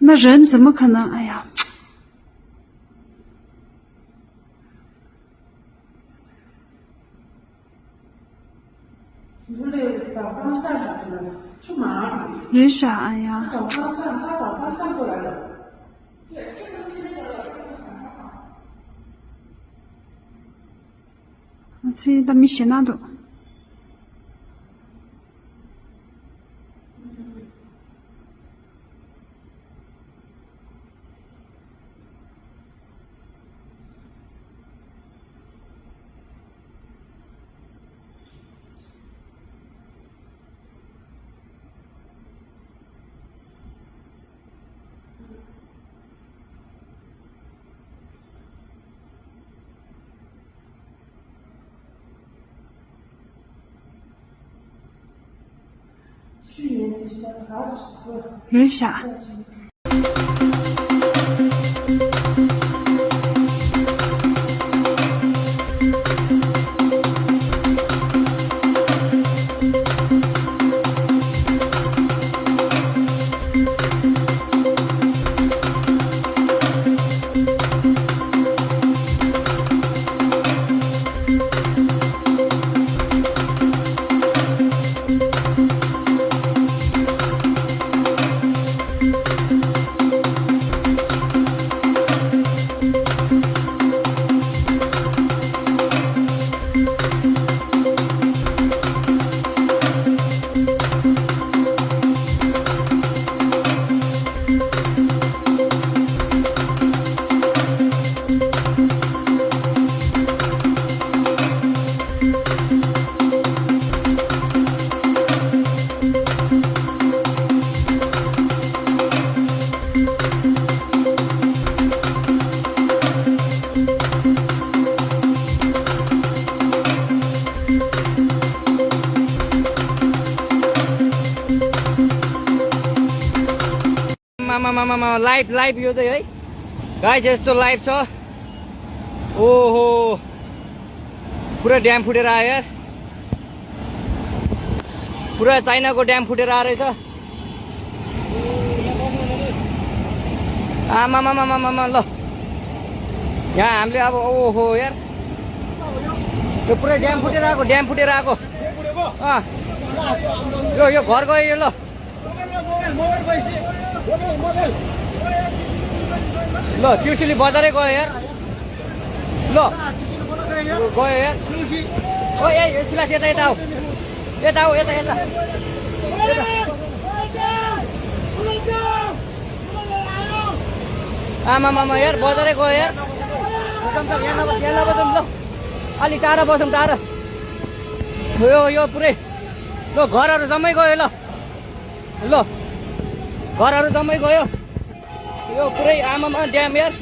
那人怎么可能？哎呀！人傻呀！过来的。对，这个是那个。这他没写那都。去年人傻。लाइभ यो चाहिँ है गाइस यस्तो लाइभ छ ओहो पुरा ड्याम फुटेर आयो यार पुरा चाइनाको ड्याम फुटेर आएर छ आमामामामामा ल यहाँ हामीले अब ओहो यार यो पुरै ड्याम फुटेर आएको यो घर गयो यो ल ल त्रिशुली बजारै गयो यार ल गयो यार ओ ए सिलास यता आऊ यता आमामामा यार बजारै गयो यार यहाँ नबसौँ ल अलि टाढा बसौँ टाढा यो पुरै ल घरहरू जम्मै गयो ल घरहरू जम्मै गयो यो पुरै आमामा ड्याम यार